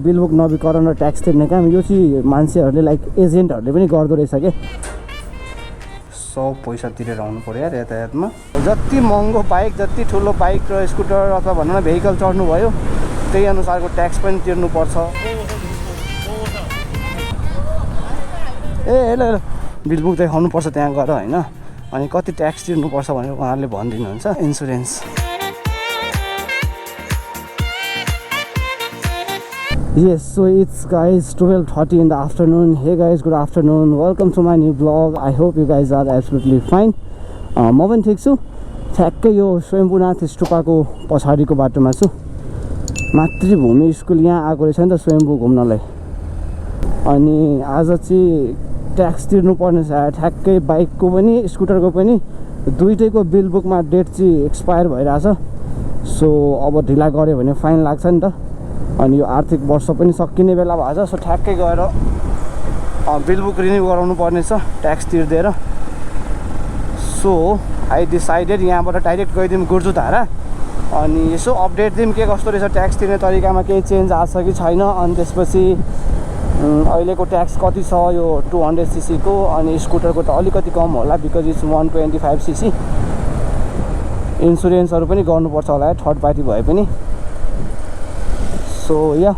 Bill book नवीकरण र tax तिर्ने काम यो चाहिँ मान्छेहरूले लाइक एजेन्टहरूले पनि गर्दो रहेछ के 100 पैसा तिरेर आउनु पर्यो यार यातायातमा जति महँगो बाइक जति ठुलो बाइक र स्कुटर अथवा भनौँ न भेहिकल चढ्नु भयो त्यही अनुसारको ट्याक्स पनि तिर्नुपर्छ ए हेलो हेलो बिलबुक देखाउनुपर्छ त्यहाँ गएर होइन अनि कति ट्याक्स तिर्नुपर्छ भनेर उहाँहरूले भनिदिनुहुन्छ insurance Yes, so it's guys 12:30 in the afternoon. Hey guys, good afternoon. Welcome to my new vlog. I hope you guys are absolutely fine. म पनि ठिक छु ठ्याक्कै यो स्वयम्भूनाथ स्टुपाको पछाडिको बाटोमा छु मातृभूमि स्कुल यहाँ आएको रहेछ नि त स्वयम्भू घुम्नलाई अनि आज चाहिँ ट्याक्स तिर्नु पर्ने छ ठ्याक्कै बाइकको पनि स्कुटरको पनि दुईटैको बिलबुकमा डेट चाहिँ एक्सपायर भइरहेछ सो अब ढिला गऱ्यो भने फाइन लाग्छ नि त अनि यो आर्थिक वर्ष पनि सकिने बेला भएछ सो ठ्याक्कै गएर बिलबुक रिन्यू गराउनु पर्ने छ ट्याक्स तिर्दिएर सो आई डिसाइडेड यहाँबाट डाइरेक्ट गइदिउँ गुर्जुधारा अनि यसो अपडेट दिउँ के कस्तो रहेछ ट्याक्स तिर्ने तरिकामा केही चेन्ज आएको छ कि छैन अनि त्यसपछि अहिलेको ट्याक्स कति छ यो 200cc को अनि स्कुटरको त अलिकति कम होला बिकज इट्स 125cc इन्सुरेन्सहरू पनि गर्नुपर्छ होला थर्ड पार्टी भए पनि सो या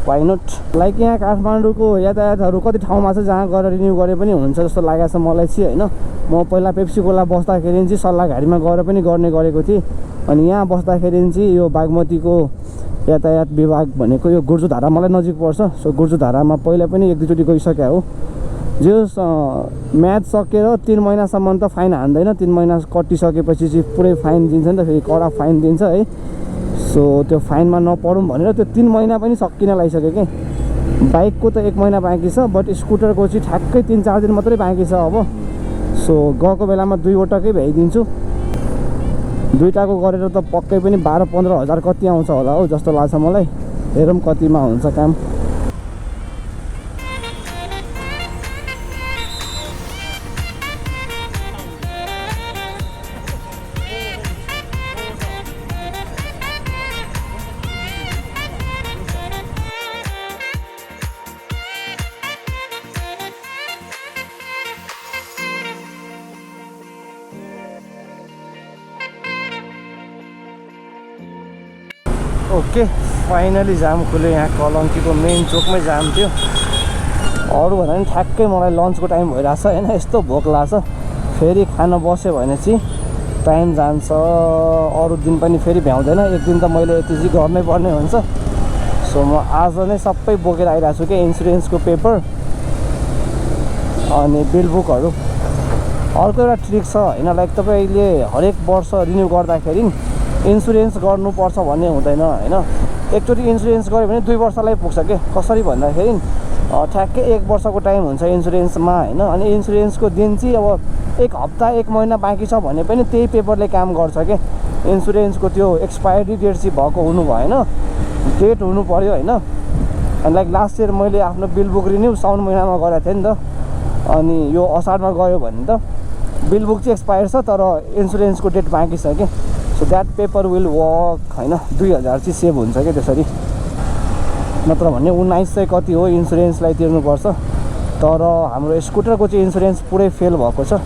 वाइ नट लाइक यहाँ काठमाडौँको यातायातहरू कति ठाउँमा छ जहाँ गएर रिन्यू गरे पनि हुन्छ जस्तो लागेको छ मलाई चाहिँ होइन म पहिला पेप्सी कोला बस्दाखेरि चाहिँ सल्लाहघारीमा गएर पनि गर्ने गरेको थिएँ अनि यहाँ बस्दाखेरि चाहिँ यो बागमतीको यातायात विभाग भनेको यो गुर्जुधारा मलाई नजिक पर्छ सो गुर्जुधारामा पहिला पनि एक दुईचोटि गइसक्यो हो जो म्याच सकेर 3 महिनासम्म त फाइन हान्दैन 3 महिना कटिसकेपछि चाहिँ पुरै फाइन दिन्छ नि त फेरि कडा फाइन दिन्छ है सो त्यो फाइनमा नपरौँ भनेर त्यो 3 महिना पनि सकिन लागिसक्यो कि बाइकको त 1 महिना बाँकी छ बट स्कुटरको चाहिँ ठ्याक्कै 3-4 दिन मात्रै बाँकी छ अब सो गएको बेलामा 2वटाकै भ्याइदिन्छु दुईटाको गरेर त पक्कै पनि 12-15 हजार कति आउँछ होला हौ जस्तो लाग्छ मलाई हेरौँ कतिमा हुन्छ काम ओके फाइनली जाम खुल्यो यहाँ कलङ्कीको मेन चोकमै जाम थियो अरू भन्दा पनि ठ्याक्कै मलाई लन्चको टाइम भइरहेछ होइन यस्तो भोक लाग्छ फेरि खान बस्यो भने चाहिँ टाइम जान्छ अरू दिन पनि फेरि भ्याउँदैन एक दिन त मैले यति चाहिँ गर्नै पर्ने हुन्छ सो म आज नै सबै बोकेर आइरहेको छु कि इन्सुरेन्सको पेपर अनि बिलबुकहरू अर्को एउटा ट्रिक छ होइन लाइक तपाईँले हरेक वर्ष रिन्यू गर्दाखेरि इन्सुरेन्स गर्नुपर्छ भन्ने हुँदैन होइन एकचोटि इन्सुरेन्स गऱ्यो भने 2 वर्षलाई पुग्छ के कसरी भन्दाखेरि ठ्याक्कै 1 वर्षको टाइम हुन्छ इन्सुरेन्समा होइन अनि इन्सुरेन्सको दिन चाहिँ अब 1 हप्ता 1 महिना बाँकी छ भने पनि त्यही पेपरले काम गर्छ के इन्सुरेन्सको त्यो एक्सपायरी डेट चाहिँ भएको हुनु भएन डेट हुनु पर्यो होइन अनि लाइक लास्ट इयर मैले आफ्नो बिलबुक रिन्यू साउन महिनामा गरेको थिएँ नि त अनि यो असारमा गयो भने त बिलबुक चाहिँ एक्सपायर छ तर इन्सुरेन्सको डेट बाँकी छ कि so that paper will work होइन 2000 चाहिँ सेभ हुन्छ क्या त्यसरी नत्र भने 1900 कति हो इन्सुरेन्सलाई तिर्नुपर्छ तर हाम्रो स्कुटरको चाहिँ इन्सुरेन्स पुरै फेल भएको छ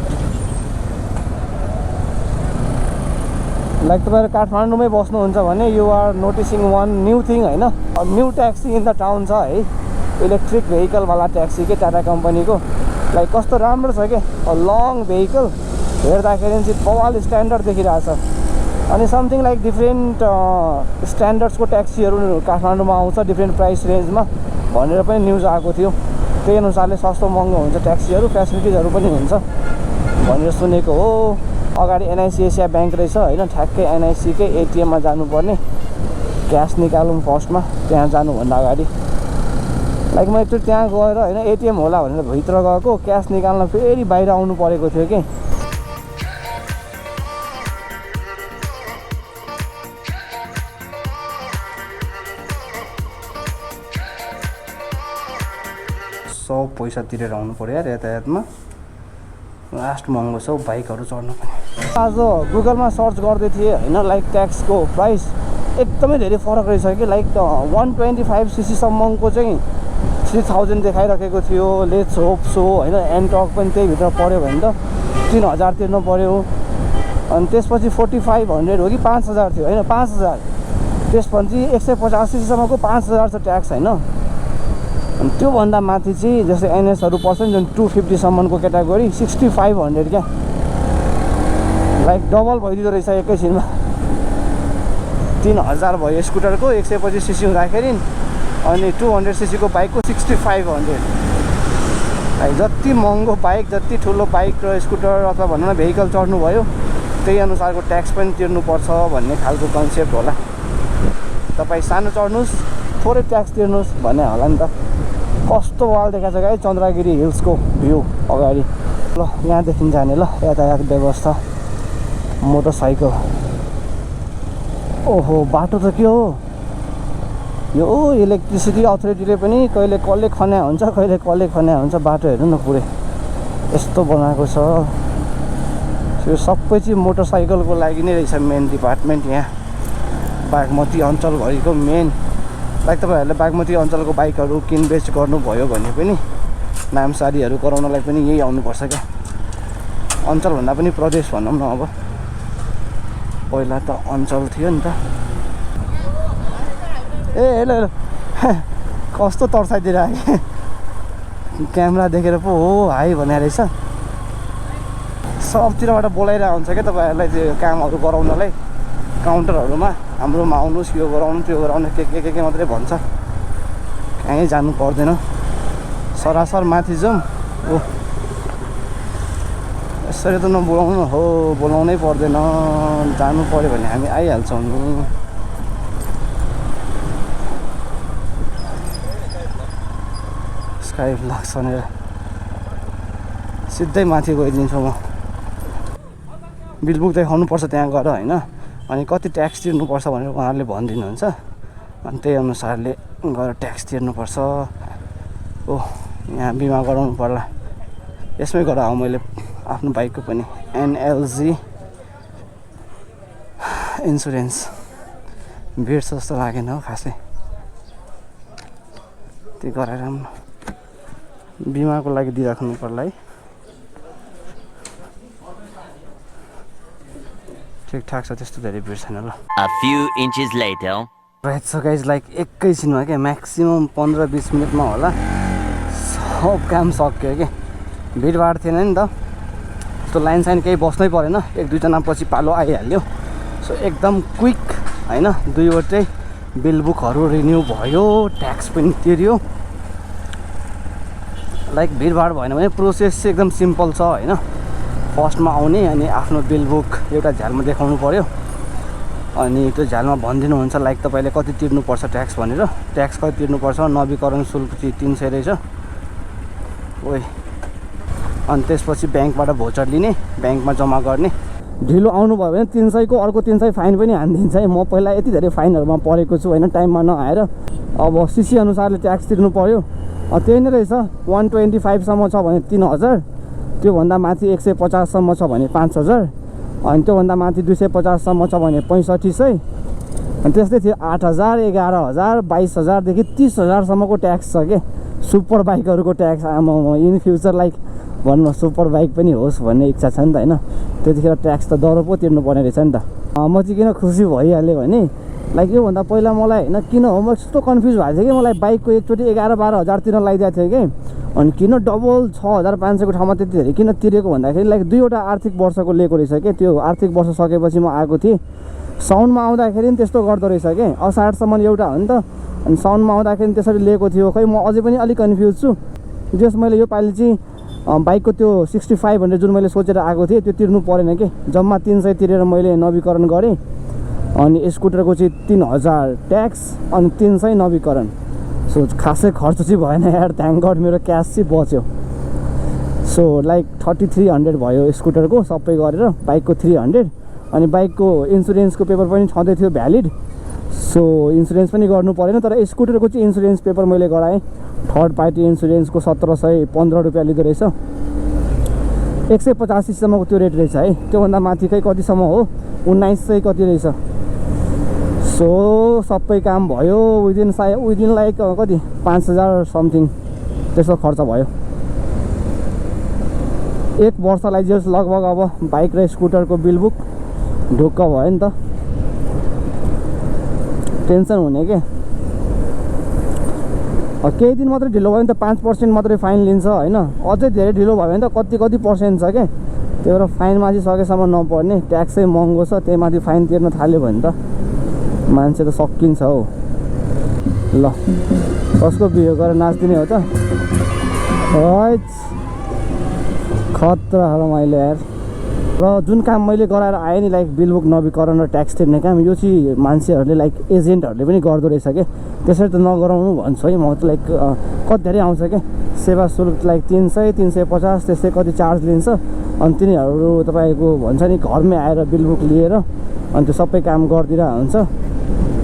लाइक तपाईँहरू काठमाडौँमै बस्नुहुन्छ भने you are noticing one new thing होइन new taxi in the town छ है इलेक्ट्रिक भेहिकलवाला ट्याक्सी के टाटा कम्पनीको लाइक कस्तो राम्रो छ क्या लङ भेहिकल हेर्दाखेरि चाहिँ बवाल स्ट्यान्डर्ड देखिरहेछ अनि समथिङ लाइक डिफ्रेन्ट स्ट्यान्डर्ड्सको ट्याक्सीहरू काठमाडौँमा आउँछ डिफ्रेन्ट प्राइस रेन्जमा भनेर पनि न्युज आएको थियो त्यही अनुसारले सस्तो महँगो हुन्छ ट्याक्सीहरू फेसिलिटिजहरू पनि हुन्छ भनेर सुनेको हो अगाडि एनआइसी एसिया ब्याङ्क रहेछ होइन ठ्याक्कै एनआइसीकै एटिएममा जानुपर्ने क्यास निकालौँ फर्स्टमा त्यहाँ जानुभन्दा अगाडि लाइक म एकचोटि त्यहाँ गएर होइन एटिएम होला भनेर भित्र गएको क्यास निकाल्न फेरि बाहिर आउनु परेको थियो कि पैसा तिरेर आउनु पर्यो यार यातायातमा लास्ट महँगो छ बाइकहरू चढ्नु पनि आज गुगलमा सर्च गर्दै थिएँ होइन लाइक ट्याक्सको प्राइस एकदमै धेरै फरक रहेछ कि लाइक 125cc सम्मको चाहिँ 3000 देखाइराखेको थियो। लेट्स होप सो होइन, एन्टक पनि त्यही भित्र पऱ्यो भने त 3000 तिर्नु पऱ्यो। अनि त्यसपछि 4500 हो कि 5000 थियो होइन, 5000। त्यसपछि 185cc सम्मको 5000 छ ट्याक्स होइन। अनि त्योभन्दा माथि चाहिँ जस्तै एनएसहरू पर्छ नि जुन 250 सम्मको क्याटेगोरी 6500 क्या, लाइक डबल भइदिँदो रहेछ एकैछिनमा। 3000 भयो स्कुटरको 125cc हुँदाखेरि, अनि 200cc को बाइकको 6500। लाइक जति महँगो बाइक, जति ठुलो बाइक र स्कुटर अथवा भनौँ न भेहिकल चढ्नु भयो त्यही अनुसारको ट्याक्स पनि तिर्नुपर्छ भन्ने खालको कन्सेप्ट होला। तपाईँ सानो चढ्नुहोस् थोरै ट्याक्स तिर्नुहोस् भन्ने होला नि त। कस्तो वाल देखाएको छ गाइस चन्द्रगिरी हिल्सको भ्यू अगाडि। ल यहाँदेखि जाने ल यातायात व्यवस्था मोटरसाइकल। ओहो बाटो त के हो यो, इलेक्ट्रिसिटी अथोरिटीले पनि कहिले कसले खन्या हुन्छ कहिले कसले खन्या हुन्छ। बाटो हेर्नु न पुरै यस्तो बनाएको छ। यो सबै चाहिँ मोटरसाइकलको लागि नै रहेछ मेन डिपार्टमेन्ट यहाँ बागमती अञ्चलभरिको मेन। लाइक तपाईँहरूले बागमती अञ्चलको बाइकहरू किनबेच गर्नुभयो भने पनि नामसारीहरू गराउनलाई पनि यही आउनुपर्छ क्या। अञ्चलभन्दा पनि प्रदेश भनौँ न, अब पहिला त अञ्चल थियो नि त। ए हेलो हेलो कस्तो तर्साइदिइरहेको क्यामेरा देखेर पो हो हाई भने रहेछ। सबतिरबाट बोलाइरहेको हुन्छ क्या तपाईँहरूलाई त्यो कामहरू गराउनलाई काउन्टरहरूमा। हाम्रोमा आउनुहोस् यो गराउनु त्यो गराउनु के मात्रै भन्छ। कहीँ जानु पर्दैन, सरासर माथि जाउँ। ओ यसरी त नबोलाउनु हो, बोलाउनै पर्दैन, जानु पऱ्यो भने हामी आइहाल्छौँ नि। स्काई लाग्छ भनेर सिधै माथि गइदिन्छु म। बिलबुक देखाउनुपर्छ त्यहाँ गएर होइन, अनि कति ट्याक्स तिर्नुपर्छ भनेर उहाँहरूले भनिदिनुहुन्छ। अनि त्यही अनुसारले गएर ट्याक्स तिर्नुपर्छ। ओह यहाँ बिमा गराउनु पर्ला, यसमै गराऊ मैले आफ्नो बाइकको पनि एनएलजी इन्सुरेन्स। भिड जस्तो लागेन हो खासै, त्यो गराएर बिमाको लागि दिइराख्नु पर्ला है। ठिकठाक छ, त्यस्तो धेरै भिड छैन ल। A few inches later. Right छ गाइज, लाइक एकैछिनमा क्या म्याक्सिमम् 15-20 मिनटमा होला सब काम सक्यो क्या। भिडभाड थिएन नि त, त्यस्तो लाइन साइन केही बस्नै परेन, 1-2 पछि पालो आइहाल्यो। सो एकदम क्विक होइन। 2वटै बिलबुकहरू रिन्यू भयो, ट्याक्स पनि तिर्यो। लाइक भिडभाड भएन भने प्रोसेस चाहिँ एकदम सिम्पल छ होइन। फर्स्टमा आउने अनि आफ्नो बिलबुक एउटा झ्यालमा देखाउनु पऱ्यो, अनि त्यो झ्यालमा भनिदिनुहुन्छ लाइक तपाईँले कति तिर्नुपर्छ ट्याक्स भनेर। ट्याक्स कति तिर्नुपर्छ, नवीकरण शुल्क चाहिँ 300 रहेछ ओइ। अनि त्यसपछि ब्याङ्कबाट भोचर लिने, ब्याङ्कमा जम्मा गर्ने। ढिलो आउनुभयो भने 300 को अर्को 300 फाइन पनि हानिदिन्छ है। म पहिला यति धेरै फाइनहरूमा परेको छु होइन, टाइममा नआएर। अब सीसी अनुसारले ट्याक्स तिर्नु पऱ्यो, त्यही नै रहेछ। 125 सम्म छ भने 3000, त्योभन्दा माथि 150 सम्म छ भने 5000, अनि त्योभन्दा माथि 250 सम्म छ भने 6500, अनि त्यस्तै थियो 8000, 11000, 22000 देखि 30000 सम्मको ट्याक्स छ के सुपर बाइकहरूको ट्याक्स। आमा इन फ्युचर लाइक भन्नु सुपर बाइक पनि होस् भन्ने इच्छा छ नि त होइन। त्यतिखेर ट्याक्स त दरो पो तिर्नु पर्ने रहेछ नि त। म चाहिँ किन खुसी भइहालेँ भने लाइक योभन्दा पहिला मलाई होइन किन हो म यस्तो कन्फ्युज भएको थियो कि मलाई बाइकको एकचोटि 11-12 हजार तिर्न लगाइदिएको थियो कि, अनि किन डबल 6500 को ठाउँमा त्यति धेरै किन तिरेको भन्दाखेरि लाइक 2वटा आर्थिक वर्षको लिएको रहेछ क्या। त्यो आर्थिक वर्ष सकेपछि म आएको थिएँ, साउनमा आउँदाखेरि पनि त्यस्तो गर्दो रहेछ क्या। असारसम्म एउटा हो नि त, अनि साउनमा आउँदाखेरि त्यसरी लिएको थियो। खै म अझै पनि अलिक कन्फ्युज छु। जस मैले यो पालि चाहिँ बाइकको त्यो 6500 जुन मैले सोचेर आएको थिएँ त्यो तिर्नु परेन कि, जम्मा 300 तिरेर मैले नवीकरण गरेँ। अनि स्कुटरको चाहिँ 3000 ट्याक्स अनि 300 नवीकरण। सो खासै खर्च चाहिँ भएन यार, थ्याङ्क गड मेरो क्यास चाहिँ बच्यो। सो लाइक 3300 भयो स्कुटरको सबै गरेर, बाइकको 300, अनि बाइकको इन्सुरेन्सको पेपर पनि छँदै थियो भ्यालिड। सो इन्सुरेन्स पनि गर्नु परेन, तर स्कुटरको चाहिँ इन्सुरेन्स पेपर मैले गराएँ। थर्ड पार्टी इन्सुरेन्सको 1715 रुपियाँ लिँदो रहेछ। 185 सम्मको त्यो रेट रहेछ है। त्योभन्दा माथि खै कतिसम्म हो 1900 कति रहेछ। सो सबै काम भयो विदिन लाइक कति 5,000 समथिङ त्यसो खर्च भयो। 1 वर्षलाई जस लगभग अब बाइक र स्कुटरको बिलबुक ढुक्क भयो नि त, टेन्सन हुने के। केही दिन मात्रै ढिलो भयो भने त 5% मात्रै फाइन लिन्छ होइन, अझै धेरै ढिलो भयो भने त कति पर्सेन्ट छ क्या। त्यही भएर फाइन माथि सकेसम्म नपर्ने, ट्याक्सै महँगो छ, त्यही माथि फाइन तिर्न थाल्यो भने त मान्छे त सकिन्छ हौ। ल कसको बिहे गरेर नाच्दिने हो त, खतरा होला मैले यार। र जुन काम मैले गराएर आएँ नि लाइक बिलबुक नवीकरण र ट्याक्स तिर्ने काम, यो चाहिँ मान्छेहरूले लाइक एजेन्टहरूले पनि गर्दो रहेछ क्या। त्यसरी त नगराउनु भन्छु है म त। लाइक कति धेरै आउँछ क्या सेवा शुल्क, लाइक 300, 350 त्यस्तै कति चार्ज लिन्छ। अनि तिनीहरू तपाईँको भन्छ नि घरमै आएर बिलबुक लिएर अनि त्यो सबै काम गरिदिएर हुन्छ।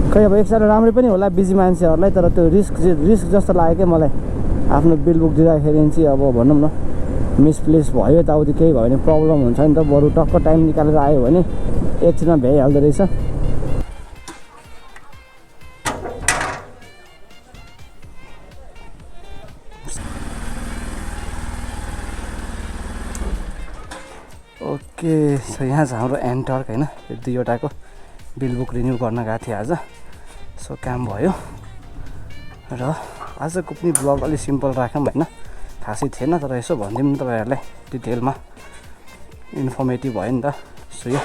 खै अब एक साइड राम्रै पनि होला बिजी मान्छेहरूलाई, तर त्यो रिस्क जस्तो लाग्यो क्या मलाई। आफ्नो बिलबुक दिँदाखेरि चाहिँ अब भनौँ न मिसप्लेस भयो यताउति केही भयो भने प्रब्लम हुन्छ नि त। बरु टक्क टाइम निकालेर आयो भने एकछिनमा भ्याइहाल्दो रहेछ। ओके, सो यहाँ छ हाम्रो एन्टर्क होइन, यो 2वटाको बिलबुक रिन्यू गर्न गएको थिएँ आज। सो काम भयो र आजको पनि ब्लग अलिक सिम्पल राखौँ होइन, खासै थिएन तर यसो भनिदिउँ न तपाईँहरूलाई डिटेलमा, इन्फर्मेटिभ भयो नि त। सो यो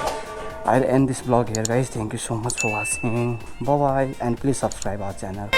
I will end this blog here guys, thank you so much for watching, bye bye and please subscribe our channel.